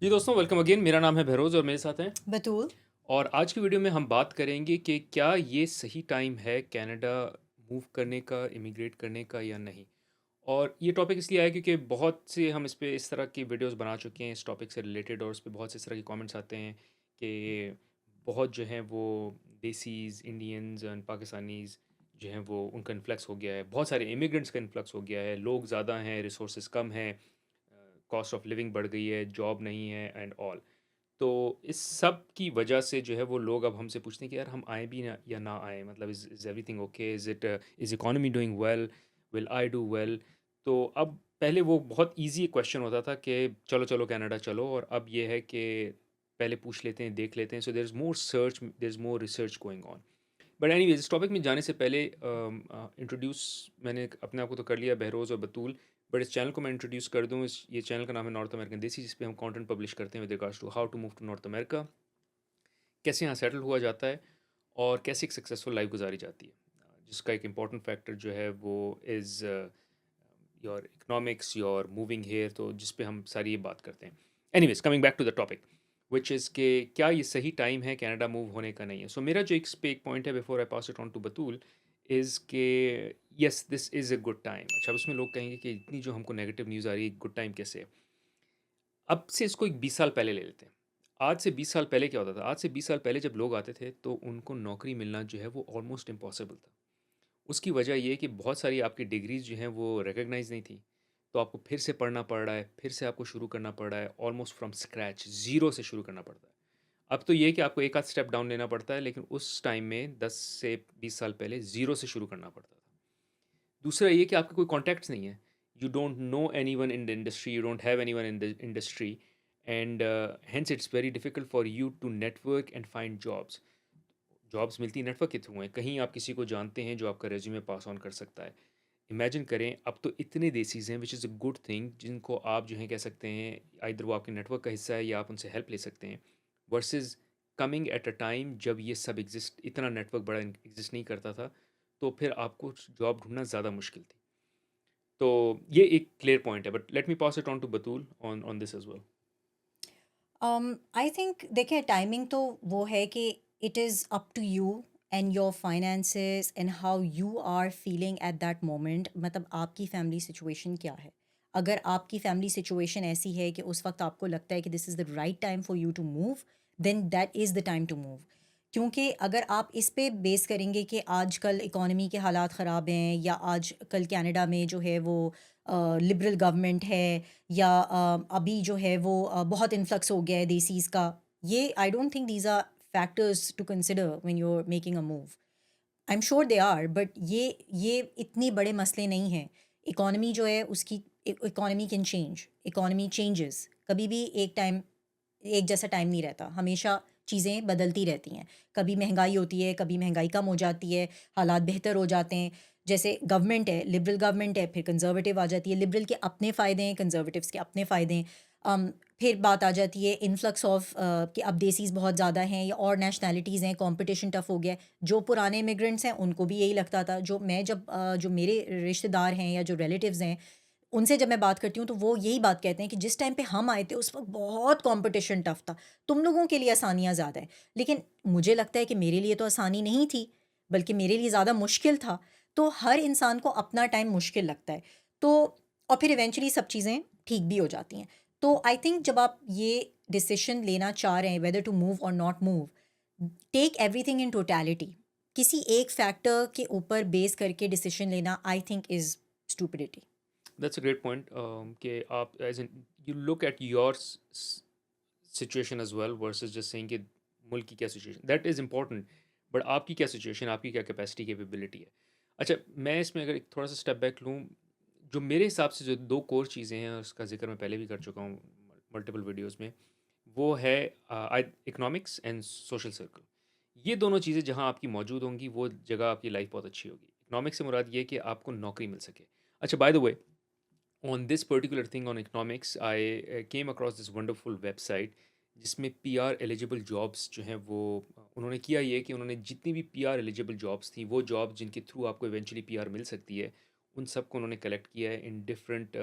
جی دوستوں، welcome again. میرا نام ہے بہروز اور میرے ساتھ ہیں. بتول. اور آج کی ویڈیو میں ہم بات کریں گے کہ کیا یہ صحیح ٹائم ہے کینیڈا موو کرنے کا، امیگریٹ کرنے کا یا نہیں. اور یہ ٹاپک اس لیے آیا کیونکہ بہت سے ہم اس پہ اس طرح کی ویڈیوز بنا چکے ہیں اس ٹاپک سے ریلیٹڈ، اور اس پہ بہت سے اس طرح کے کامنٹس آتے ہیں کہ بہت جو ہیں وہ دیسیز انڈینز اینڈ پاکستانیز جو ہیں وہ ان کا انفلکس ہو گیا ہے، بہت سارے امیگرنٹس کا انفلکس ہو گیا ہے، لوگ زیادہ ہیں، ریسورسز کم ہیں، کاسٹ آف لیونگ بڑھ گئی ہے، جاب نہیں ہے اینڈ آل. تو اس سب کی وجہ سے جو ہے وہ لوگ اب ہم سے پوچھتے ہیں کہ یار ہم آئیں بھی نہ یا نہ آئیں، مطلب is everything okay, is economy doing well, will I do well. تو اب پہلے وہ بہت ایزی کویشچن ہوتا تھا کہ چلو چلو کینیڈا چلو، اور اب یہ ہے کہ پہلے پوچھ لیتے ہیں، دیکھ لیتے ہیں. So there is more search, there is more research going on. But anyways, اس ٹاپک میں جانے سے پہلے انٹروڈیوس میں نے اپنے آپ کو تو کر لیا، بہروز اور بطول. بٹ اس چینل کو میں انٹروڈیوس کر دوں. یہ چینل کا نام ہے نارتھ امریکن دیسی، جس پہ ہم کانٹینٹ پبلش کرتے ہیں with regards to how to move to North America, کیسے یہاں سیٹل ہوا جاتا ہے، اور کیسے ایک سکسیزفل لائف گزاری جاتی ہے. جس کا ایک امپورٹنٹ فیکٹر جو ہے وہ is your economics, your moving here, تو جس پہ ہم ساری یہ بات کرتے ہیں. Anyways, coming back to the topic which is کہ کیا یہ صحیح ٹائم ہے کینیڈا موو ہونے کا، نہیں ہے. سو میرا جو ایک پوائنٹ ہے before I pass it on to Batool is کہ یس دس از اے گڈ ٹائم. اچھا، اس میں لوگ کہیں گے کہ اتنی جو ہم کو نیگیٹو نیوز آ رہی ہے، گڈ ٹائم کیسے ہے؟ اب سے اس کو ایک 20 سال پہلے لے لیتے ہیں. آج سے 20 سال پہلے کیا ہوتا تھا؟ آج سے 20 سال پہلے جب لوگ آتے تھے تو ان کو نوکری ملنا جو ہے وہ آلموسٹ امپاسبل تھا. اس کی وجہ یہ کہ بہت ساری آپ کی ڈگریز جو ہیں وہ ریکگنائز نہیں تھیں، تو آپ کو پھر سے پڑھنا پڑ رہا ہے، پھر سے آپ کو شروع کرنا پڑ رہا ہے، آلموسٹ فرام اسکریچ، زیرو سے شروع کرنا پڑتا ہے. اب تو یہ کہ آپ کو ایک آدھ اسٹیپ ڈاؤن لینا پڑتا ہے، لیکن اس ٹائم میں 10 سے 20 سال پہلے زیرو سے شروع کرنا پڑتا تھا. دوسرا یہ کہ آپ کے کوئی کانٹیکٹس نہیں ہیں، you don't know anyone in the industry, you don't have anyone in the industry, and hence it's very difficult for you to network and find jobs. Jobs ملتی network کے through ہیں، کہیں آپ کسی کو جانتے ہیں جو آپ کا ریزیومے پاس آن کر سکتا ہے. امیجن کریں، اب تو اتنے دیسیز ہیں وچ از اے گڈ تھنگ، جن کو آپ جو ہیں کہہ سکتے ہیں ادھر وہ آپ کے نیٹ ورک کا حصہ ہے یا آپ ان سے ہیلپ لے سکتے ہیں، versus coming at a time جب یہ سب اتنا نیٹ ورک بڑا ایگزسٹ نہیں کرتا تھا، تو پھر آپ کو جاب ڈھونڈنا زیادہ مشکل تھی. تو یہ ایک کلیئر پوائنٹ ہے. But let me pass it on to Batool on this as well. I think دیکھیں ٹائمنگ تو وہ ہے کہ it is up to you and your finances and how you are feeling at that moment. مطلب آپ کی family situation کیا ہے؟ اگر آپ کی فیملی سچویشن ایسی ہے کہ اس وقت آپ کو لگتا ہے کہ this is the right time for you to move, then that is the time to move. کیونکہ اگر آپ اس پہ بیس کریں گے کہ آج کل اکانومی کے حالات خراب ہیں، یا آج کل کینیڈا میں جو ہے وہ لبرل گورنمنٹ ہے، یا ابھی جو ہے وہ بہت انفلکس ہو گیا ہے دیسیز کا، یہ I don't think these are factors to consider when you are making a move. I am sure they are, but یہ اتنے بڑے مسئلے نہیں ہیں. اکانومی جو ہے اس کی، economy can change, economy changes کبھی بھی ایک جیسا ٹائم نہیں رہتا، ہمیشہ چیزیں بدلتی رہتی ہیں. کبھی مہنگائی ہوتی ہے، کبھی مہنگائی کم ہو جاتی ہے، حالات بہتر ہو جاتے ہیں. جیسے گورنمنٹ ہے، لبرل گورنمنٹ ہے، پھر کنزرویٹو آ جاتی ہے. لبرل کے اپنے فائدے ہیں، کنزرویٹوس کے اپنے فائدے ہیں. پھر بات آ جاتی ہے انفلکس آف کہ اب دیسیز بہت زیادہ ہیں یا اور نیشنلٹیز ہیں، کمپٹیشن ٹف ہو گیا ہے. جو پرانے امیگرینٹس ہیں ان کو بھی یہی لگتا تھا. جو میرے رشتہ دار ہیں یا جو ریلیٹیوز ہیں، ان سے جب میں بات کرتی ہوں تو وہ یہی بات کہتے ہیں کہ جس ٹائم پہ ہم آئے تھے اس وقت بہت کمپٹیشن ٹف تھا، تم لوگوں کے لیے آسانیاں زیادہ ہیں. لیکن مجھے لگتا ہے کہ میرے لیے تو آسانی نہیں تھی، بلکہ میرے لیے زیادہ مشکل تھا. تو ہر انسان کو اپنا ٹائم مشکل لگتا ہے. تو اور پھر ایونچولی سب چیزیں ٹھیک بھی ہو جاتی ہیں. تو آئی تھنک جب آپ یہ ڈسیشن لینا چاہ رہے ہیں ویدر ٹو موو اور not move, take every thing in totality. کسی ایک فیکٹر کے اوپر بیس کر کے ڈسیشن لینا I think is stupidity. That's a great point کہ آپ as an you look at your situation as well versus just saying کہ ملک کی کیا situation, that is important. But آپ کی کیا سچویشن، آپ کی کیا کیپیسٹی کیپیبلٹی ہے. اچھا، میں اس میں اگر ایک تھوڑا سا اسٹیپ بیک لوں، جو میرے حساب سے جو دو کور چیزیں ہیں، اس کا ذکر میں پہلے بھی کر چکا ہوں ملٹیپل ویڈیوز میں، وہ ہے اکنامکس اینڈ سوشل سرکل. یہ دونوں چیزیں جہاں آپ کی موجود ہوں گی وہ جگہ آپ کی لائف بہت اچھی ہوگی. اکنامکس سے مراد یہ کہ آپ کو نوکری مل سکے. اچھا، by the way, on this particular thing on economics, I came across this wonderful website جس میں پی آر ایلیجیبل جابس جو ہیں وہ انہوں نے کیا یہ کہ انہوں نے جتنی بھی پی آر ایلیجیبل جابس تھیں، وہ جاب جن کے تھرو آپ کو ایونچولی پی آر مل سکتی ہے، ان سب کو انہوں نے کلیکٹ کیا ہے ان ڈفرینٹ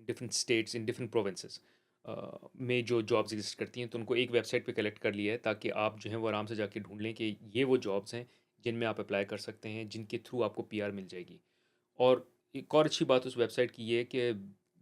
اسٹیٹس، ان ڈفرینٹ پروونسز. میں جو جابس ایگزسٹ کرتی ہیں تو ان کو ایک ویب سائٹ پہ کلیکٹ کر لیا ہے تاکہ آپ جو ہیں وہ آرام سے جا کے ڈھونڈ لیں کہ یہ وہ جابس ہیں جن میں آپ اپلائی کر سکتے ہیں، جن کے تھرو آپ کو پی آر مل جائے گی. اور ایک اور اچھی بات اس ویب سائٹ کی یہ ہے کہ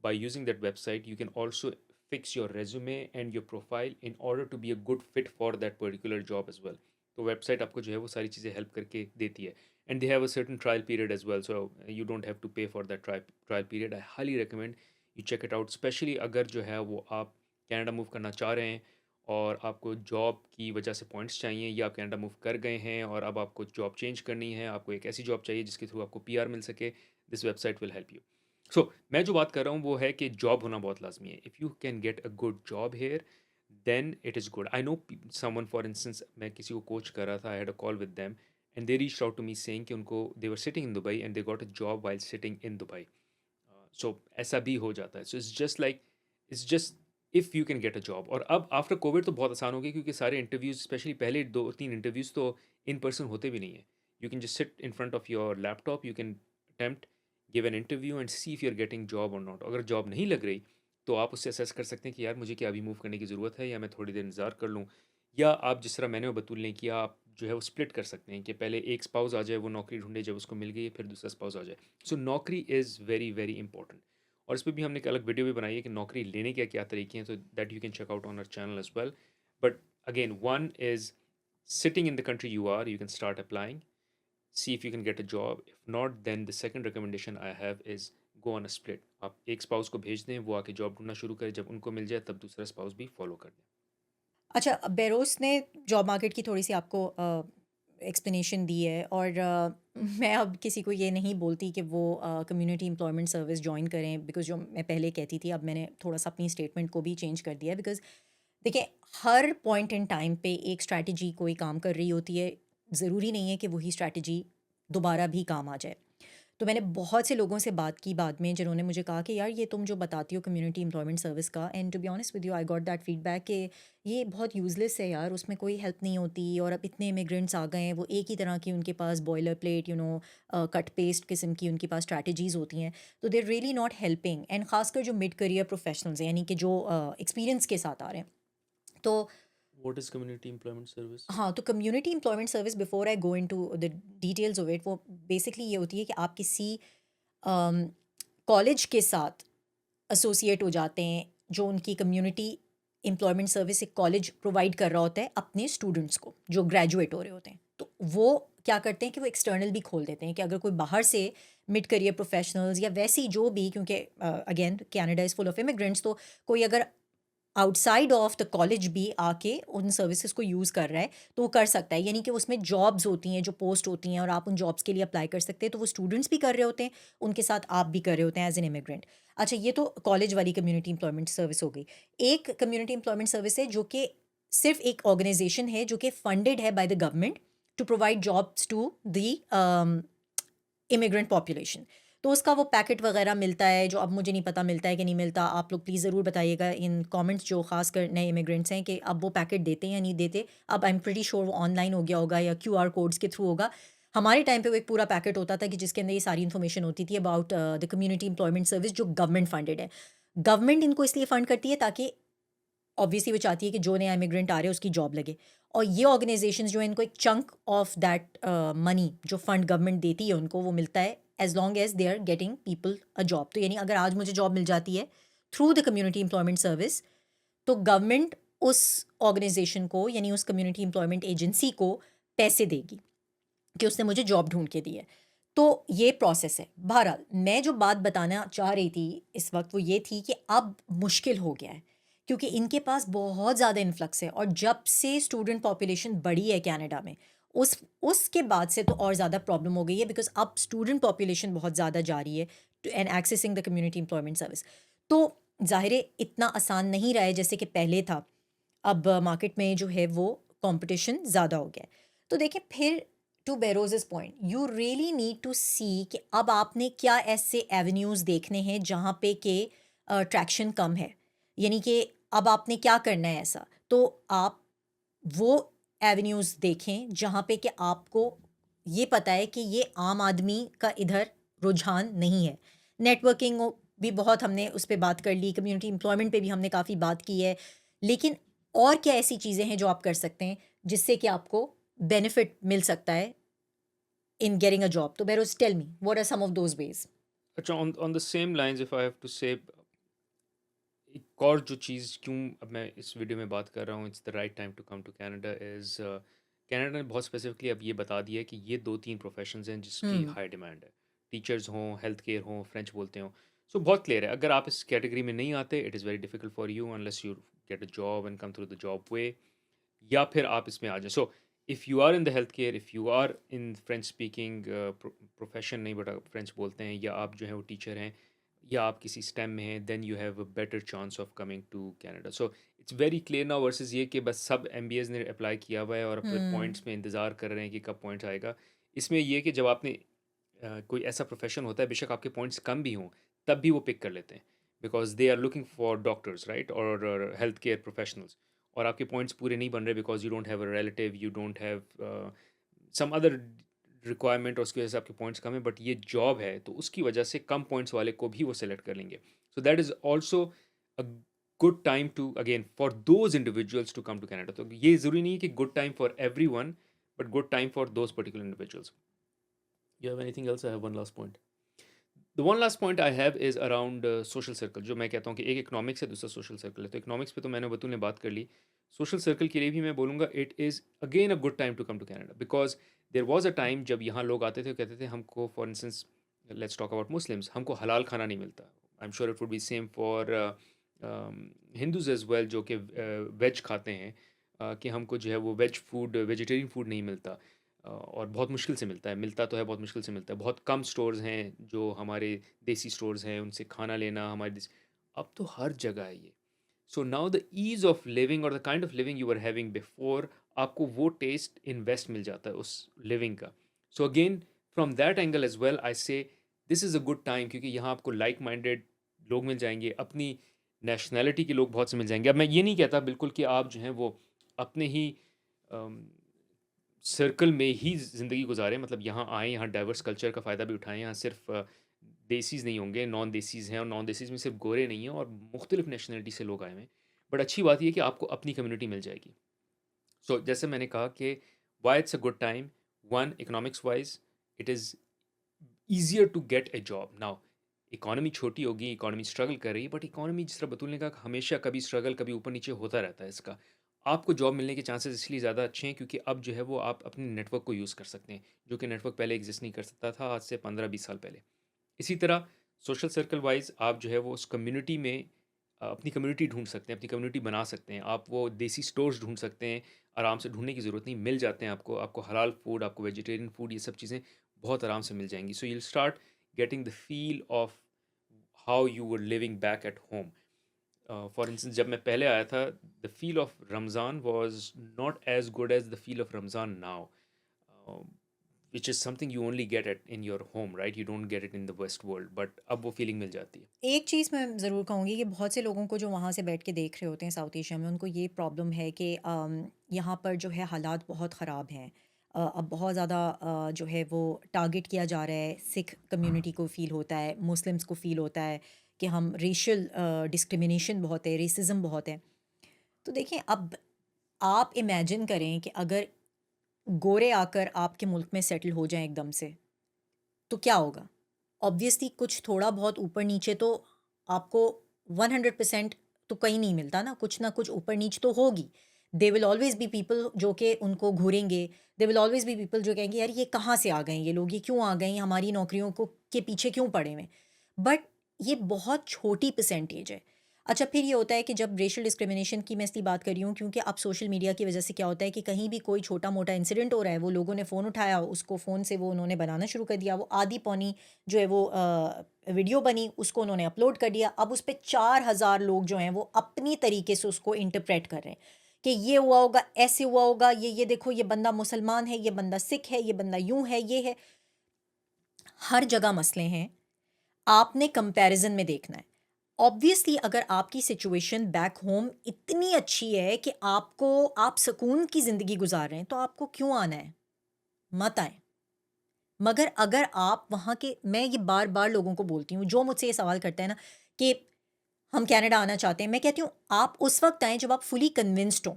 by using that website you can also fix your resume and your profile in order to be a good fit for that particular job as well. تو ویب سائٹ آپ کو جو ہے وہ ساری چیزیں ہیلپ کر کے دیتی ہے. And they have a certain trial period as well, so you don't have to pay for that trial period. I highly recommend you check it out, especially اگر جو ہے وہ آپ کینیڈا موو کرنا چاہ رہے ہیں اور آپ کو جاب کی وجہ سے پوائنٹس چاہیے، یا آپ کینیڈا موو کر گئے ہیں اور اب آپ کو جاب چینج کرنی ہے، آپ کو ایک ایسی جاب چاہیے جس کے تھرو آپ کو پی آر مل سکے. This website will help you. So میں جو بات کر رہا ہوں وہ ہے کہ جاب ہونا بہت لازمی ہے. If you can get a good job here then it is good. I know someone, for instance میں کسی کو کوچ کر رہا تھا، I had a call with them and they reach out to me saying کہ ان کو they were sitting in Dubai and they got a job while sitting in Dubai. So ایسا بھی ہو جاتا ہے. So it's just if you can get a job. اور اب آفٹر کووڈ تو بہت آسان ہو گیا کیونکہ سارے انٹرویوز، اسپیشلی پہلے 2-3 انٹرویوز تو ان پرسن ہوتے بھی نہیں ہیں. You can just sit in front of your laptop, you can attempt give an interview and see if you are getting job اور ناٹ. اگر جاب نہیں لگ رہی تو آپ اس سے اسیس کر سکتے ہیں کہ یار مجھے کیا ابھی موو کرنے کی ضرورت ہے یا میں تھوڑی دیر انتظار کر لوں. یا آپ جس طرح میں نے بتول نے کیا، آپ جو ہے وہ اسپلٹ کر سکتے ہیں کہ پہلے ایک اسپاؤز آ جائے، وہ نوکری ڈھونڈے، جب اس کو مل گئی پھر دوسرا اسپاؤز آ جائے. سو نوکری از ویری ویری امپورٹنٹ. اور اس پہ بھی ہم نے ایک الگ ویڈیو بھی بنائی ہے کہ نوکری لینے کے کیا طریقے ہیں، تو that you can check out on our channel as well. But again one is sitting in the country you are, you can start applying, see if you can get a job. If not, then the second recommendation I have is go on a split. آپ ایک spouse کو بھیج دیں، وہ آ کے job ڈھونڈنا شروع کرے، جب ان کو مل جائے تب دوسرا اسپاؤس بھی فالو کر دیں. اچھا، بیروس نے جاب مارکیٹ کی تھوڑی سی آپ کو ایکسپلینیشن دی ہے، اور میں اب کسی کو یہ نہیں بولتی کہ وہ کمیونٹی امپلائمنٹ سروس جوائن کریں، بیکاز جو میں پہلے کہتی تھی اب میں نے تھوڑا سا اپنی اسٹیٹمنٹ کو بھی چینج کر دیا ہے. بیکاز دیکھیں، ہر پوائنٹ ان ٹائم پہ ایک اسٹریٹجی کوئی کام کر رہی ہوتی ہے، ضروری نہیں ہے کہ وہی اسٹریٹجی دوبارہ بھی کام آ جائے. تو میں نے بہت سے لوگوں سے بات کی بعد میں، جنہوں نے مجھے کہا کہ یار یہ تم جو بتاتی ہو کمیونٹی امپلائمنٹ سروس کا، and to be honest with you I got that feedback کہ یہ بہت یوز لیس ہے یار، اس میں کوئی ہیلپ نہیں ہوتی، اور اب اتنے امیگرینٹس آ گئے ہیں، وہ ایک ہی طرح کی ان کے پاس بوائلر پلیٹ کٹ پیسٹ قسم کی ان کے پاس اسٹریٹجیز ہوتی ہیں. تو they really not helping. And خاص کر جو مڈ کریئر پروفیشنلز ہیں، یعنی کہ جو ایکسپیرینس کے ساتھ آ رہے ہیں. تو what is community employment service? ہاں، تو community employment service, before I go into the details of it, وہ بیسکلی یہ ہوتی ہے کہ آپ کسی کالج کے ساتھ ایسوسیٹ ہو جاتے ہیں، جو ان کی کمیونٹی امپلائمنٹ سروس ایک کالج پرووائڈ کر رہا ہوتا ہے اپنے اسٹوڈنٹس کو جو گریجویٹ ہو رہے ہوتے ہیں. تو وہ کیا کرتے ہیں کہ وہ ایکسٹرنل بھی کھول دیتے ہیں کہ اگر کوئی باہر سے مڈ کریئر پروفیشنلز یا ویسی جو بھی، کیونکہ again Canada is full of immigrants, تو کوئی اگر outside of the college بھی آ کے ان سروسز کو یوز کر رہا ہے تو وہ کر سکتا ہے. یعنی کہ اس میں جابز ہوتی ہیں، جو پوسٹ ہوتی ہیں، اور آپ ان جابس کے لیے اپلائی کر سکتے ہیں. تو وہ اسٹوڈنٹس بھی کر رہے ہوتے ہیں، ان کے ساتھ آپ بھی کر رہے ہوتے ہیں ایز این امیگرینٹ. اچھا، یہ تو کالج والی کمیونٹی امپلائمنٹ سروس ہو گئی. ایک کمیونٹی امپلائمنٹ سروس ہے جو کہ صرف ایک آرگنائزیشن ہے جو کہ فنڈیڈ ہے by the government to provide jobs to the immigrant population. تو اس کا وہ پیکٹ وغیرہ ملتا ہے، جو اب مجھے نہیں پتہ ملتا ہے کہ نہیں ملتا. آپ لوگ پلیز ضرور بتائیے گا ان کامنٹس، جو خاص کر نئے امیگرینٹس ہیں، کہ اب وہ پیکٹ دیتے ہیں یا نہیں دیتے. اب آئی ایم پریٹی شیور وہ آن لائن ہو گیا ہوگا یا کیو آر کوڈس کے تھرو ہوگا. ہمارے ٹائم پہ وہ ایک پورا پیکٹ ہوتا تھا کہ جس کے اندر یہ ساری انفارمیشن ہوتی تھی about the community employment service, جو گورنمنٹ فنڈیڈ ہے. گورنمنٹ ان کو اس لیے فنڈ کرتی ہے تاکہ آبویسلی وہ چاہتی ہے کہ جو نیا امیگرینٹ آ رہے ہیں اس کی جاب لگے. اور یہ آرگنائزیشنز جو ہیں، ان کو ایک چنک آف دیٹ منی جو فنڈ گورنمنٹ دیتی ہے ان کو، وہ ملتا ہے as long as they are getting people a job. تو یعنی اگر آج مجھے جاب مل جاتی ہے through the community employment service, تو گورنمنٹ اس آرگنائزیشن کو، یعنی اس کمیونٹی امپلائمنٹ ایجنسی کو پیسے دے گی کہ اس نے مجھے جاب ڈھونڈ کے دی ہے. تو یہ پروسیس ہے. بہرحال میں جو بات بتانا چاہ رہی تھی اس وقت وہ یہ تھی کہ اب مشکل ہو گیا ہے، کیونکہ ان کے پاس بہت زیادہ انفلکس ہے. اور جب سے اسٹوڈنٹ پاپولیشن بڑھی ہے کینیڈا میں، اس کے بعد سے تو اور زیادہ پرابلم ہو گئی ہے، بیکاز اب اسٹوڈنٹ پاپولیشن بہت زیادہ جا رہی ہے and accessing the community employment service. تو ظاہر ہے اتنا آسان نہیں رہا ہے جیسے کہ پہلے تھا. اب مارکیٹ میں جو ہے وہ کمپٹیشن زیادہ ہو گیا ہے. تو دیکھیں پھر، to Beroz's point, you really need to see کہ اب آپ نے کیا ایسے ایونیوز دیکھنے ہیں جہاں پہ کہ ٹریکشن کم ہے. یعنی کہ اب آپ نے کیا کرنا ہے ایسا. تو آپ وہ ایونیوز دیکھیں جہاں پہ کہ آپ کو یہ پتہ ہے کہ یہ عام آدمی کا ادھر رجحان نہیں ہے. نیٹ ورکنگ بھی بہت ہم نے اس پہ بات کر لی، کمیونٹی امپلائمنٹ پہ بھی ہم نے کافی بات کی ہے، لیکن اور کیا ایسی چیزیں ہیں جو آپ کر سکتے ہیں جس سے کہ آپ کو بینیفٹ مل سکتا ہے ان گیٹنگ اے جاب؟ تو Beroz tell me what are some of those ways? اچھا، on the same lines if I have to say ایک اور جو چیز کیوں اب میں اس ویڈیو میں بات کر رہا ہوں it's the right time to come to Canada is Canada نے بہت اسپیسیفکلی اب یہ بتا دیا ہے کہ یہ 2-3 پروفیشنز ہیں جس کی ہوں ہائی ڈیمانڈ ہے. ٹیچرز ہوں، ہیلتھ کیئر ہوں، فرینچ بولتے ہوں. سو بہت کلیئر ہے، اگر آپ اس کیٹیگری میں نہیں آتے it is very difficult for you unless you get a job and come through the job way, یا پھر آپ اس میں آ جائیں. So if you are in the health care, if you are in French speaking profession نہیں but French بولتے ہیں، یا آپ جو ہیں وہ ٹیچر ہیں، یا آپ کسی اسٹیم میں ہیں، then you have a better chance of coming to Canada. So it's very clear now versus یہ کہ بس سب ایم بی ایز نے اپلائی کیا ہوا ہے اور پھر ہوں پوائنٹس میں انتظار کر رہے ہیں کہ کب پوائنٹس آئے گا. اس میں یہ کہ جب آپ نے کوئی ایسا پروفیشن ہوتا ہے، بے شک آپ کے پوائنٹس کم بھی ہوں تب بھی وہ پک کر لیتے ہیں، because they are looking for doctors right اور ہیلتھ کیئر پروفیشنلز. اور آپ کے پوائنٹس پورے نہیں بن رہے because you don't have a relative, you don't have some other requirement, اور اس کی وجہ سے آپ کے پوائنٹس کم ہیں، بٹ یہ جاب ہے تو اس کی وجہ سے کم پوائنٹس والے کو بھی وہ سلیکٹ کر لیں گے. So that is also a good time to again for those individuals to come to Canada. تو یہ ضروری نہیں ہے کہ good time for every one, but good time for those particular individuals. You have any thing else? I have one last point. The one last point I have is around social circle. جو میں کہتا ہوں کہ ایک economics ہے، دوسرا social circle ہے. تو اکنامکس پہ تو میں نے بطول نے بات کر لی. سوشل سرکل کے لیے بھی میں بولوں گا it is again a good time to come to Canada, because there was a time جب یہاں لوگ آتے تھے کہتے تھے ہم کو، for instance let's talk about Muslims, ہم کو حلال کھانا نہیں ملتا. آئی am sure it would be same for Hindus as well جو کہ ویج کھاتے ہیں، کہ ہم کو جو ہے وہ ویج فوڈ، ویجیٹیرین فوڈ نہیں ملتا. اور بہت مشکل سے ملتا ہے، ملتا تو ہے بہت مشکل سے ملتا ہے. بہت کم سٹورز ہیں جو ہمارے دیسی سٹورز ہیں، ان سے کھانا لینا ہمارے اب تو ہر جگہ ہے یہ. So now the ease of living اور the kind of living you are having before, آپ کو وہ ٹیسٹ انویسٹ مل جاتا ہے اس لیونگ کا. So again from that angle as well I say this is a good time, کیونکہ یہاں آپ کو لائک مائنڈیڈ لوگ مل جائیں گے، اپنی نیشنلٹی کے لوگ بہت سے مل جائیں گے. اب میں یہ نہیں کہتا بالکل کہ آپ جو ہیں وہ اپنے ہی سرکل میں ہی زندگی گزاریں، مطلب یہاں آئیں، یہاں ڈائیورس کلچر کا فائدہ بھی اٹھائیں. یہاں صرف دیسیز نہیں ہوں گے، نان دیسیز ہیں، اور نان دیسیز میں صرف گورے نہیں ہیں، اور مختلف نیشنلٹی سے لوگ آئے ہوئے ہیں. بٹ اچھی بات یہ ہے کہ آپ کو اپنی کمیونٹی مل جائے گی. سو جیسے میں نے کہا کہ why it's a good time, one economics wise it is easier to get a job now. Economy چھوٹی ہوگی، اکانومی اسٹرگل کر رہی ہے، بٹ اکانومی جس طرح بطول نے کہا ہمیشہ کبھی اسٹرگل کبھی اوپر نیچے ہوتا رہتا ہے. اس کا آپ کو جاب ملنے کے چانسز اس لیے زیادہ اچھے ہیں کیونکہ اب جو ہے وہ آپ اپنے نیٹ ورک کو یوز کر سکتے ہیں، جو کہ نیٹ ورک پہلے ایگزسٹ نہیں کر سکتا تھا آج سے 15-20 سال پہلے. اسی طرح سوشل سرکل وائز آپ جو ہے وہ اس کمیونٹی میں اپنی کمیونٹی ڈھونڈ سکتے ہیں، اپنی کمیونٹی بنا سکتے ہیں. آپ وہ دیسی سٹورز ڈھونڈ سکتے ہیں، آرام سے ڈھونڈنے کی ضرورت نہیں، مل جاتے ہیں آپ کو حلال فوڈ، آپ کو ویجیٹیرین فوڈ، یہ سب چیزیں بہت آرام سے مل جائیں گی. So you will start getting the feel of how you were living back at home. For instance جب میں پہلے آیا تھا the feel of Ramzan was not as good as the feel of Ramzan now, which is something you only get at in your home right, you don't get it in the west world, but اب وہ feeling مل جاتی ہے. ایک چیز میں ضرور کہوں گی کہ بہت سے لوگوں کو جو وہاں سے بیٹھ کے دیکھ رہے ہوتے ہیں ساؤتھ ایشیا میں، ان کو یہ پرابلم ہے کہ یہاں پر جو ہے حالات بہت خراب ہیں. اب بہت زیادہ جو ہے وہ ٹارگٹ کیا جا رہا ہے، سکھ کمیونٹی کو فیل ہوتا ہے، مسلمس کو فیل ہوتا ہے کہ ہم ریشل ڈسکرمنیشن بہت ہے، ریسزم بہت ہے. تو دیکھیں اب آپ امیجن کریں کہ اگر گورے آ کر آپ کے ملک میں سیٹل ہو جائیں ایک دم سے، تو کیا ہوگا؟ آبویسلی کچھ تھوڑا بہت اوپر نیچے تو آپ کو 100% تو کہیں نہیں ملتا نا، کچھ نہ کچھ اوپر نیچ تو ہوگی. دے ول آلویز بی پیپل جو کہ ان کو گھوریں گے، دے ول آلویز بی پیپل جو کہیں گے یار یہ کہاں سے آ گئے ہیں یہ لوگ، یہ کیوں آ گئے ہیں ہماری نوکریوں کو کے پیچھے کیوں پڑے ہوئے. بٹ یہ بہت چھوٹی پرسنٹیج ہے. اچھا پھر یہ ہوتا ہے کہ جب ریشل ڈسکرمنیشن کی میں اس لیے بات کر رہی ہوں کیونکہ اب سوشل میڈیا کی وجہ سے کیا ہوتا ہے کہ کہیں بھی کوئی چھوٹا موٹا انسیڈنٹ ہو رہا ہے، وہ لوگوں نے فون اٹھایا، اس کو فون سے وہ انہوں نے بنانا شروع کر دیا، وہ آدھی پونی جو ہے وہ ویڈیو بنی، اس کو انہوں نے اپلوڈ کر دیا. اب اس پہ 4,000 لوگ جو ہیں وہ اپنی طریقے سے اس کو انٹرپریٹ کر رہے ہیں کہ یہ ہوا ہوگا، ایسے ہوا ہوگا، یہ دیکھو یہ بندہ مسلمان ہے، یہ بندہ سکھ ہے، یہ بندہ یوں ہے، یہ ہے. ہر جگہ مسئلے ہیں، آپ نے کمپیریزن میں دیکھنا ہے. آبویسلی اگر آپ کی سچویشن بیک ہوم اتنی اچھی ہے کہ آپ سکون کی زندگی گزار رہے ہیں تو آپ کو کیوں آنا ہے؟ مت آئیں. مگر اگر آپ وہاں کے، میں یہ بار بار لوگوں کو بولتی ہوں جو مجھ سے یہ سوال کرتا ہے نا کہ ہم کینیڈا آنا چاہتے ہیں، میں کہتی ہوں آپ اس وقت آئیں جب آپ فلی کنونسڈ ہوں.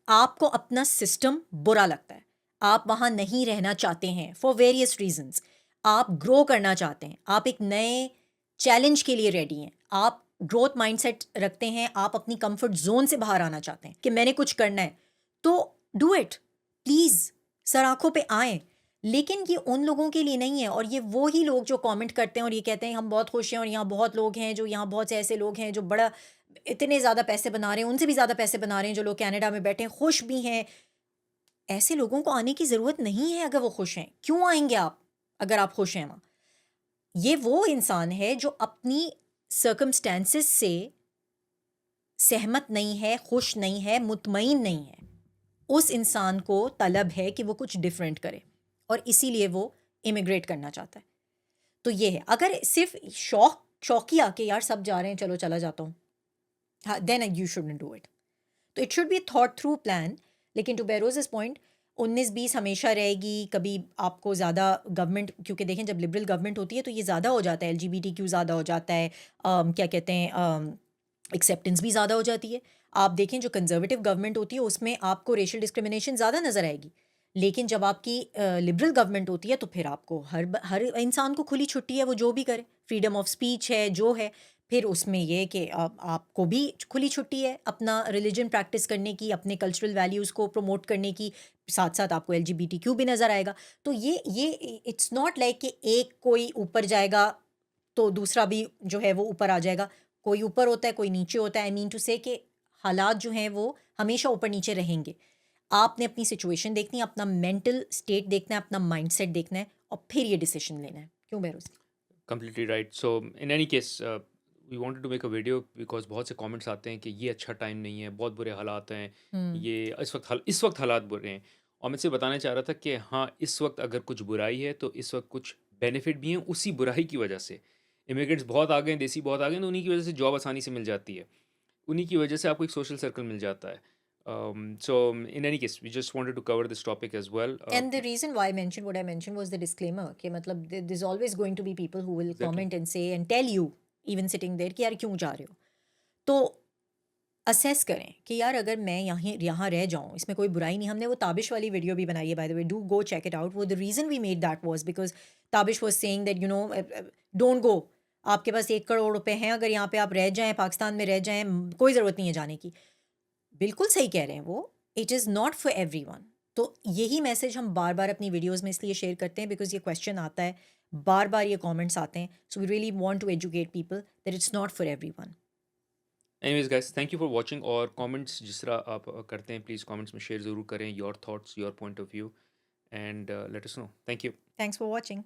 آپ کو اپنا سسٹم برا لگتا ہے، آپ وہاں نہیں رہنا چاہتے ہیں فار ویریس ریزنس، آپ گرو کرنا چاہتے ہیں، آپ ایک نئے چیلنج کے لیے ریڈی ہیں، آپ گروتھ مائنڈ سیٹ رکھتے ہیں، آپ اپنی کمفرٹ زون سے باہر آنا چاہتے ہیں کہ میں نے کچھ کرنا ہے، تو ڈو اٹ پلیز، سر آنکھوں پہ آئیں. لیکن یہ ان لوگوں کے لیے نہیں ہے، اور یہ وہی لوگ جو کامنٹ کرتے ہیں اور یہ کہتے ہیں ہم بہت خوش ہیں اور یہاں بہت لوگ ہیں، جو یہاں بہت سے ایسے لوگ ہیں جو بڑا اتنے زیادہ پیسے بنا رہے ہیں، ان سے بھی زیادہ پیسے بنا رہے ہیں جو لوگ کینیڈا میں بیٹھے ہیں، خوش بھی ہیں. ایسے لوگوں کو آنے کی ضرورت نہیں ہے. اگر وہ خوش ہیں کیوں آئیں گے آپ؟ اگر آپ خوش ہیں وہاں، یہ وہ انسان ہے جو اپنی سرکمسٹانسز سے سہمت نہیں ہے، خوش نہیں ہے، مطمئن نہیں ہے. اس انسان کو طلب ہے کہ وہ کچھ ڈفرینٹ کرے، اور اسی لیے وہ امیگریٹ کرنا چاہتا ہے. تو یہ ہے. اگر صرف شوقیہ کہ یار سب جا رہے ہیں چلو چلا جاتا ہوں، then you shouldn't do it. تو it should be a thought through plan. لیکن ٹو بیروزز پوائنٹ، 19-20 ہمیشہ رہے گی. کبھی آپ کو زیادہ گورنمنٹ، کیونکہ دیکھیں جب لبرل گورنمنٹ ہوتی ہے تو یہ زیادہ ہو جاتا ہے، LGBTQ زیادہ ہو جاتا ہے، کیا کہتے ہیں، ایکسیپٹنس بھی زیادہ ہو جاتی ہے. آپ دیکھیں جو کنزرویٹو گورنمنٹ ہوتی ہے اس میں آپ کو ریشل ڈسکریمنیشن زیادہ نظر آئے گی. لیکن جب آپ کی لبرل گورنمنٹ ہوتی ہے تو پھر آپ کو ہر انسان کو کھلی چھٹی ہے، وہ جو بھی کرے، فریڈم آف اسپیچ ہے جو ہے. پھر اس میں یہ کہ آپ کو بھی کھلی چھٹی ہے اپنا ریلیجن پریکٹس کرنے کی، اپنے کلچرل ویلیوز کو پروموٹ کرنے کی. ساتھ ساتھ آپ کو LGBTQ بھی نظر آئے گا. تو یہ اٹس ناٹ لائک کہ ایک کوئی اوپر جائے گا تو دوسرا بھی جو ہے وہ اوپر آ جائے گا. کوئی اوپر ہوتا ہے کوئی نیچے ہوتا ہے. آئی مین ٹو سے کہ حالات جو ہیں وہ ہمیشہ اوپر نیچے رہیں گے. آپ نے اپنی سچویشن دیکھنی ہے، اپنا مینٹل اسٹیٹ دیکھنا ہے، اپنا مائنڈ سیٹ دیکھنا ہے، اور پھر یہ ڈیسیشن لینا ہے. کیوں Behroz? Completely right. So in any case we wanted to make a video because بہت سے کامنٹس آتے ہیں کہ یہ اچھا ٹائم نہیں ہے، بہت برے حالات ہیں، یہ اس وقت حالات برے ہیں. اور میں سے بتانا چاہ رہا تھا کہ ہاں اس وقت اگر کچھ برائی ہے تو اس وقت کچھ بینیفٹ بھی ہیں اسی برائی کی وجہ سے. امیگرینٹس بہت آ گئے ہیں، دیسی بہت آ گئے ہیں، تو انہیں کی وجہ سے جاب آسانی سے مل جاتی ہے، انہیں کی وجہ سے آپ کو ایک سوشل سرکل مل جاتا ہے. So in any case we just wanted to cover this topic as well. And the reason why I mentioned what I mentioned was the disclaimer کہ مطلب there's always going to be people who will exactly. comment and say and tell you even sitting there کہ یار کیوں جا رہے ہو. تو assess کریں کہ یار اگر میں یہاں رہ جاؤں اس میں کوئی برائی نہیں. ہم نے وہ تابش والی ویڈیو بھی بنائی ہے، by the way do go check it out. وہ the reason we made that was because Tabish was saying that don't go. آپ کے پاس 1 کروڑ روپے ہیں، اگر یہاں پہ آپ رہ جائیں، پاکستان میں رہ جائیں، کوئی ضرورت نہیں ہے جانے کی. بالکل صحیح کہہ رہے ہیں وہ. It is not for every one. تو یہی میسج ہم بار بار اپنی ویڈیوز میں اس لیے شیئر کرتے ہیں بیکاز یہ کویشچن آتا ہے، بار بار یہ کامنٹس آتے ہیں. So we really want to educate people that it's not for everyone. Anyways guys, thank you for watching. اور کامنٹس جس طرح آپ کرتے ہیں پلیز کامنٹس میں شیئر ضرور کریں، your thoughts, your point of view, and let us know. Thank you. Thanks for watching.